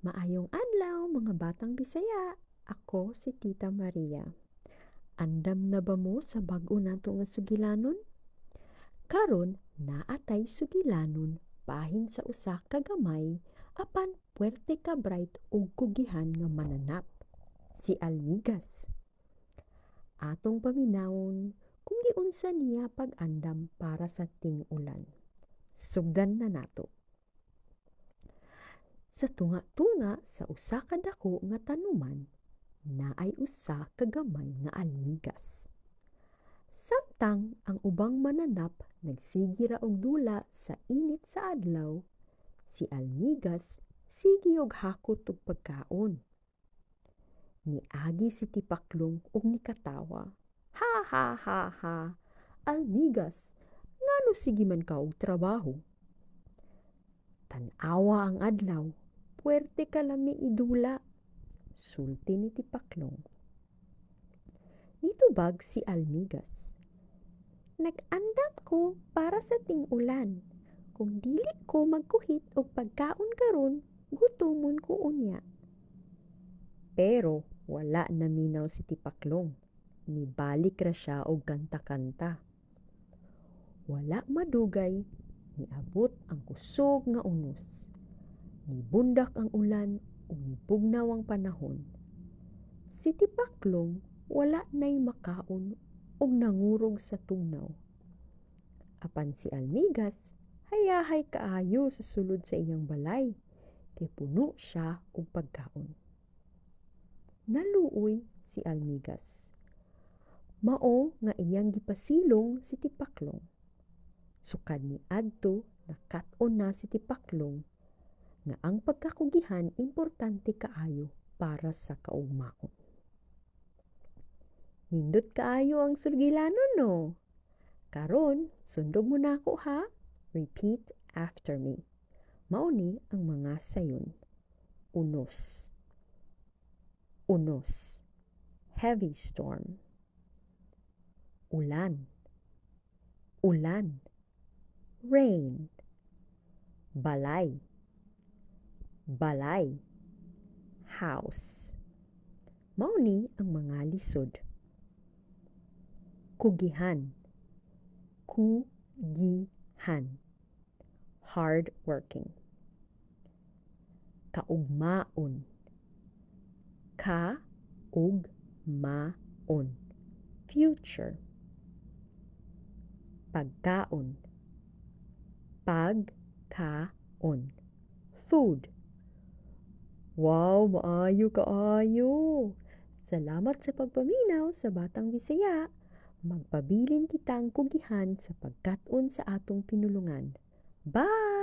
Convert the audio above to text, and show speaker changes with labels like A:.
A: Maayong adlaw mga batang Bisaya. Ako si Tita Maria. Andam na ba mo sa bag-o nato nga sugilanon? Karon naatay sugilanon bahin sa usa ka gamay apan puwerte ka bright ug kugihan nga mananap. Si Almigas. Atong paminawon kung giunsa niya pag-andam para sa ting-ulan. Sugdan na nato. Sa tunga-tunga sa usa ka dako nga tanuman, naay usa ka gamay nga almigas. Samtang ang ubang mananap nagsigi ra og dula sa init sa adlaw, si almigas sige og hakot og pagkaon. Niagi si Tipaklong og nikatawa. Ha ha ha ha! Almigas, ngano sige man ka og trabaho? Tanawa ang adlaw, puwerte ka lami idula. Sulti ni Tipaklong. Nitubag si Almigas. Nag-andam ko para sa ting-ulan. Kung dili ko magkuhit og pagkaon karon, gutomon ko unya. Pero wala naminaw si Tipaklong. Nibalik ra siya og kanta-kanta. Wala madugay, niabot ang kusog nga unos. Nibundak ang ulan ug nibugnaw ang panahon. Si Tipaklong wala nay makaon ug nangurog sa tugnaw. Apan si Almigas hayahay kaayo sa sulod sa iyang balay kay puno siya og pagkaon. Naluoy si Almigas. Mao nga iyang gipasilong si Tipaklong. Sukad ni adto nakat-on na si Tipaklong nga ang pagkakugihan importante kaayo para sa kaugmaon. Nindot kaayo ang sugilanon no. Karon, sundog mo na ako ha. Repeat after me. Mauni ang mga sayon. Unos. Unos. Heavy storm. Ulan. Ulan. Rain. Balay. Balay. House. Mauni ang mga lisod. Kugihan. Kugihan. Hard working. Kaugmaon. Ka-ug-ma-on. Future. Pagkaon. Pagkaon. Food. Wow, maayo kaayo. Salamat sa pagpaminaw sa Batang Bisaya. Magpabilin kitang kugihan sa pagkat-on sa atong pinulungan. Bye!